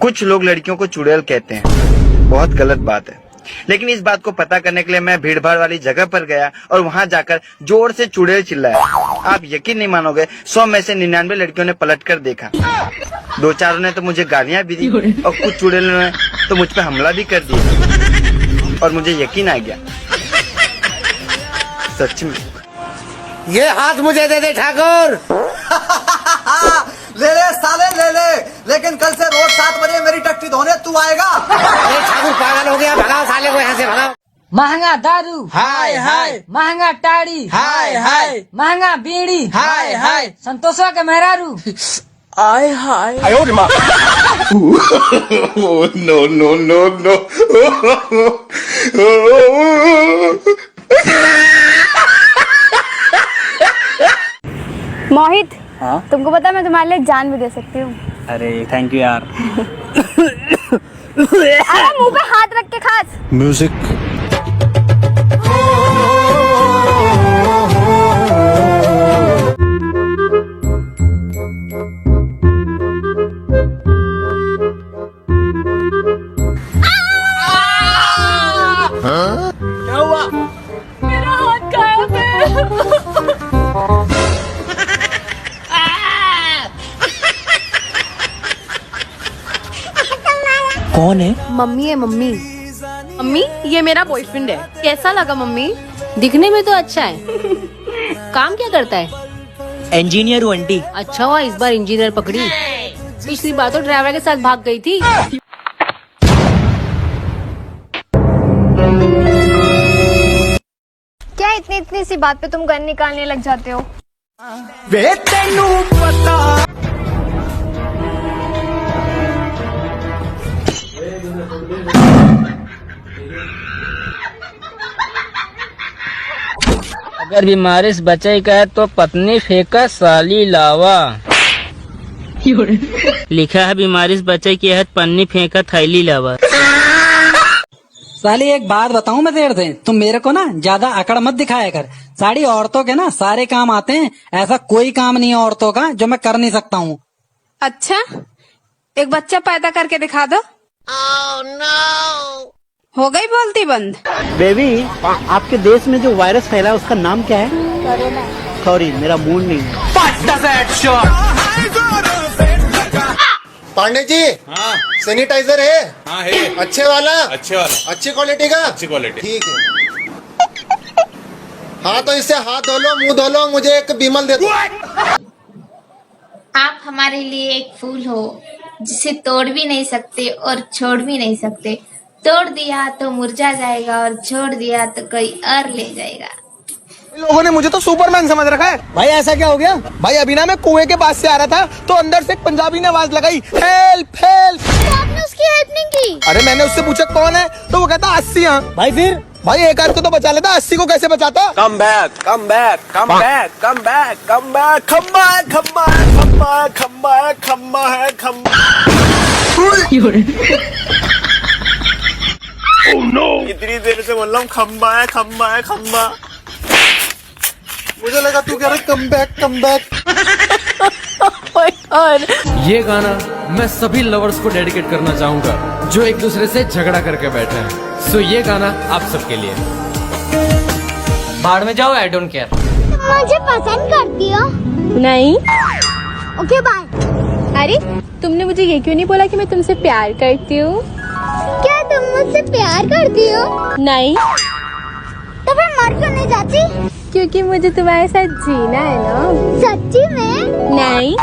कुछ लोग लड़कियों को चुड़ैल कहते हैं, बहुत गलत बात है। लेकिन इस बात को पता करने के लिए मैं भीड़ भाड़ वाली जगह पर गया और वहां जाकर जोर से चुड़ैल चिल्लाया। आप यकीन नहीं मानोगे, 100 में से 99 लड़कियों ने पलट कर देखा। 2-4 ने तो मुझे गालियां भी दी और कुछ चुड़ैलों ने तो मुझ पर हमला भी कर दिया और मुझे यकीन आ गया, सच में। ये हाथ मुझे दे दे ठाकुर। ले ले साले ले ले, लेकिन कल से रोज 7 बजे मेरी टट्टी धोने तू आएगा। अरे ठाकुर पागल हो गया, भगाओ साले को यहाँ से भगाओ। महंगा दारू हाय हाय, महंगा टाड़ी हाय हाय, महंगा बीड़ी हाय हाय, संतोषवा के मेहरारू आय हाय। No no no no. Mohit, हाँ? तुमको पता है मैं तुम्हारे लिए जान भी दे सकती हूँ। अरे थैंक यू यार। अरे मुंह पे हाथ रख के खास। म्यूजिक। क्या हुआ? मेरा हाथ गायब है। कौन है? मम्मी है मम्मी। मम्मी ये मेरा बॉयफ्रेंड है। कैसा लगा मम्मी? दिखने में तो अच्छा है। काम क्या करता है? इंजीनियर हूँ आंटी। अच्छा हुआ इस बार इंजीनियर पकड़ी, पिछली बार तो ड्राइवर के साथ भाग गई थी। क्या इतनी इतनी सी बात पे तुम गन निकालने लग जाते हो? वे तेनू पता। अगर बीमारी से बचे का है तो पत्नी फेंका साली लावा। लिखा है बीमारी से बचे की है पन्नी फेंका थैली लावा। साली एक बात बताऊं मैं तेरे से, तुम मेरे को ना ज्यादा अकड़ मत दिखाया कर। साड़ी औरतों के ना सारे काम आते हैं, ऐसा कोई काम नहीं है औरतों का जो मैं कर नहीं सकता हूँ। अच्छा एक बच्चा पैदा करके दिखा दो। हो गई बोलती बंद। बेबी आपके देश में जो वायरस फैला है उसका नाम क्या है? सॉरी मेरा मूड नहीं है। पांडे जी, हाँ सैनिटाइजर है? हाँ है। अच्छे वाला? अच्छे वाला, अच्छी क्वालिटी का? अच्छी क्वालिटी। ठीक है। हाँ तो इससे हाथ धो लो, मुंह धो लो, मुझे एक बीमल दे दो। आप हमारे लिए एक फूल हो जिसे तोड़ भी नहीं सकते और छोड़ भी नहीं सकते। तोड़ दिया तो मुरझा जाएगा और छोड़ दिया तो कोई और ले जाएगा। लोगों ने मुझे तो सुपरमैन समझ रखा है। भाई ऐसा क्या हो गया? भाई अभी ना मैं कुएं के पास से आ रहा था तो अंदर से एक पंजाबी ने आवाज लगाई, हेल्प हेल्प। तो आपने उसकी हेल्प नहीं की? अरे मैंने उससे पूछा कौन है, तो वो कहता 80। हाँ भाई फिर भाई एक आध को तो बचा लेता, 80 को कैसे बचाता? Come back, come back, come back, come back, come back, खम्बा है, खम्बा है, खम्बा है, खम्बा है, खम्बा है, खम्बा। इतनी देर से बोल रहा हूँ खम्बा है, खम्बा है, खम्बा। मुझे लगा तू कह रहा कम बैक, कम बैक। ये गाना मैं सभी लवर्स को डेडिकेट करना चाहूंगा जो एक दूसरे से झगड़ा करके बैठे हैं। सो ये गाना आप सबके लिए। बाढ़ में जाओ, आई डोंट केयर। मुझे पसंद करती हो? नहीं। Okay bye. अरे तुमने मुझे ये क्यों नहीं बोला कि मैं तुमसे प्यार करती हूँ? क्या तुम मुझसे प्यार करती हो? नहीं। तो फिर मर क्यों नहीं जाती? क्योंकि मुझे तुम्हारे साथ जीना है ना। सच्ची में? नहीं।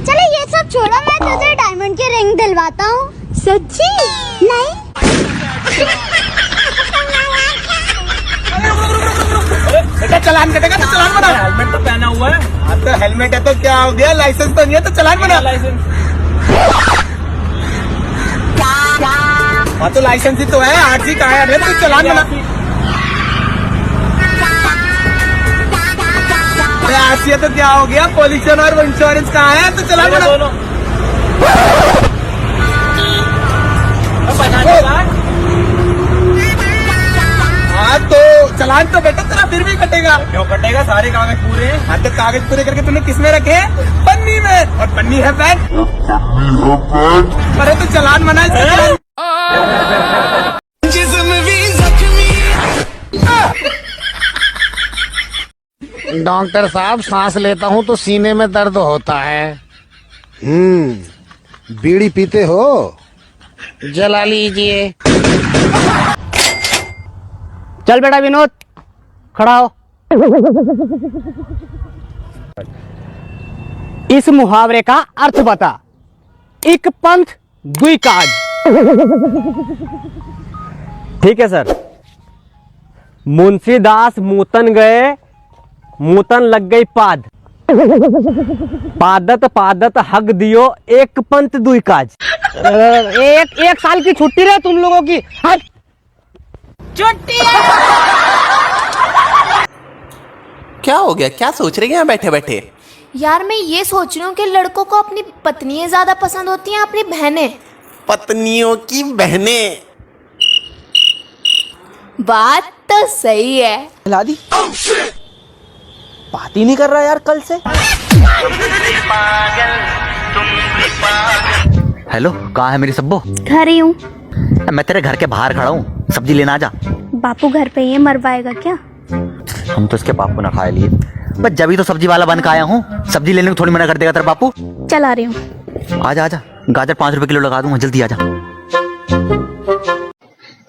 चलो ये सब छोड़ो, मैं तुझे डायमंड की रिंग दिलवाता हूँ। सच्ची? नहीं। बेटा चलान कटेगा तो चलान बना। हेलमेट तो पहना हुआ है। हाँ तो हेलमेट है तो क्या हो गया, लाइसेंस तो नहीं है तो चलान बना। हाँ तो लाइसेंस ही तो है, आरसी कहाँ है? अरे तो चलान बना। आरसी है तो क्या हो गया, पॉल्यूशन और इंश्योरेंस कहाँ है? तो चलान बना। हाँ तो चलान तो बेटा तेरा फिर भी कटेगा। क्यों कटेगा? सारे कागज पूरे हैं। हाँ तो कागज पूरे करके तूने किसमें रखे? पन्नी पन्नी में और पन्नी है पैन। अरे तो चलान मना जिस्म भी जख्मी। डॉक्टर साहब सांस लेता हूँ तो सीने में दर्द होता है। बीड़ी पीते हो? जला लीजिए। चल बेटा विनोद, खड़ा हो। इस मुहावरे का अर्थ बता। एक पंथ दुई काज। ठीक है सर। मुंशीदास मूतन गए, मूतन लग गई पाद। पादत पादत हग दियो, एक पंथ दुई काज। एक साल की छुट्टी रहे तुम लोगों की। हट छुट्टी। क्या हो गया? क्या सोच रहे हैं यहाँ बैठे बैठे? यार मैं ये सोच रही हूँ कि लड़कों को अपनी पत्नियां ज्यादा पसंद होती हैं अपनी बहनें। पत्नियों की बहनें। बात तो सही है। हिला दी। बात ही नहीं कर रहा यार कल से। हेलो, कहाँ है मेरी सब्बो? घर ही हूँ। मैं तेरे घर के बाहर खड़ा हूँ, सब्जी लेना आ जा। बापू घर पे ये मरवाएगा क्या? हम तो इसके बाप को ना खाए लिए, बस जब ही तो सब्जी वाला बन के आया हूँ। सब्जी लेने को थोड़ी मना कर देगा तेरा बापू। चला रही हूँ। आजा आजा, गाजर 5 रुपए किलो लगा दूंगा, जल्दी आजा।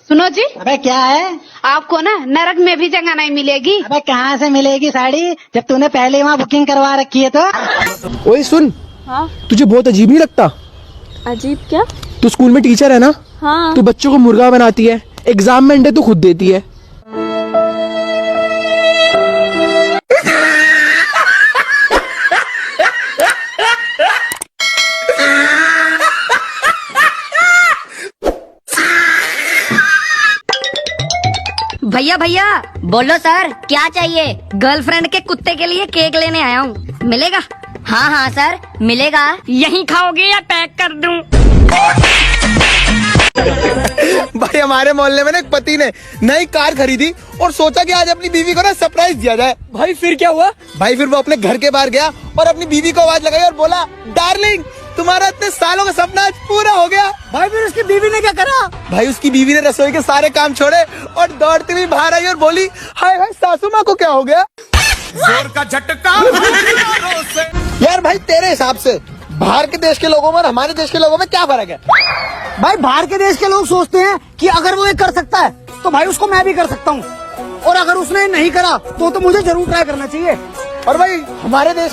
सुनो जी, अबे क्या है? आपको ना नरक में भी जगह नहीं मिलेगी। अबे कहाँ से मिलेगी साड़ी, जब तूने पहले वहाँ बुकिंग करवा रखी है तो। ओए सुन। हाँ? तुझे बहुत अजीब नहीं लगता? अजीब क्या? तू स्कूल में टीचर है ना? हाँ। तू बच्चों को मुर्गा बनाती है, एग्जाम में अंडे तू खुद देती है। भैया भैया बोलो सर क्या चाहिए? गर्लफ्रेंड के कुत्ते के लिए केक लेने आया हूँ, मिलेगा? हाँ हाँ सर मिलेगा। यहीं खाओगे या पैक कर दूं? भाई हमारे मोहल्ले में ना एक पति ने नई कार खरीदी और सोचा कि आज अपनी बीवी को ना सरप्राइज दिया जाए। भाई फिर क्या हुआ? भाई फिर वो अपने घर के बाहर गया और अपनी बीवी को आवाज लगाई और बोला, डार्लिंग तुम्हारा इतने सालों का सपना आज पूरा हो गया। भाई फिर उसकी बीवी ने क्या करा? भाई उसकी बीवी ने रसोई के सारे काम छोड़े और दौड़ती हुई बाहर आई और बोली, हाय हाय सासू माँ को क्या हो गया? जोर का झटका। यार भाई तेरे हिसाब से बाहर के देश के लोगों में और हमारे देश के लोगों में क्या फर्क है? भाई बाहर के देश के लोग सोचते हैं कि अगर वो ये कर सकता है तो भाई उसको मैं भी कर सकता हूँ, और अगर उसने नहीं करा तो मुझे जरूर ट्राई करना चाहिए। और भाई हमारे देश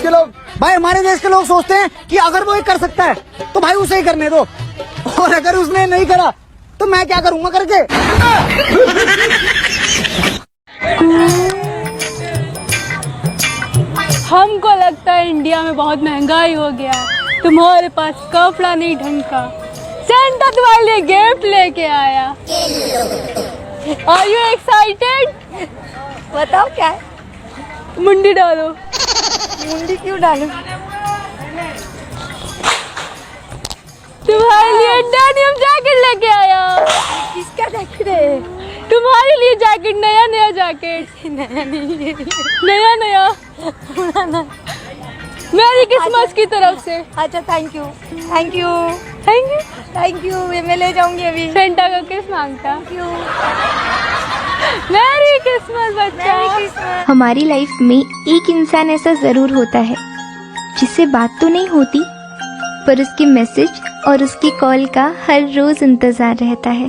के लोग सोचते हैं कि अगर वो ये कर सकता है तो भाई उसे ही करने दो, और अगर उसने नहीं करा तो मैं क्या करूँगा करके। हमको लगता है इंडिया में बहुत महंगाई हो गया, तुम्हारे पास कपड़ा नहीं ढंग का। सेंटा तुम्हारे लिए गिफ्ट लेके आया। Are you excited? बताओ क्या है? मुंडी डालो। मुंडी क्यों डालूं? तुम्हारे लिए डेनिम जैकेट लेके आया। किसका जैकेट है? तुम्हारे लिए जैकेट, नया नया जैकेट। नया नहीं, नया नया पुराना। मेरी क्रिसमस की तरफ से। अच्छा thank you thank you thank you thank you. मैं ले जाऊंगी अभी। सेंटा का किस मांगता? क्यों? मेरी क्रिसमस बच्चा। हमारी लाइफ में एक इंसान ऐसा जरूर होता है जिससे बात तो नहीं होती, पर उसके मैसेज और उसकी कॉल का हर रोज इंतजार रहता है।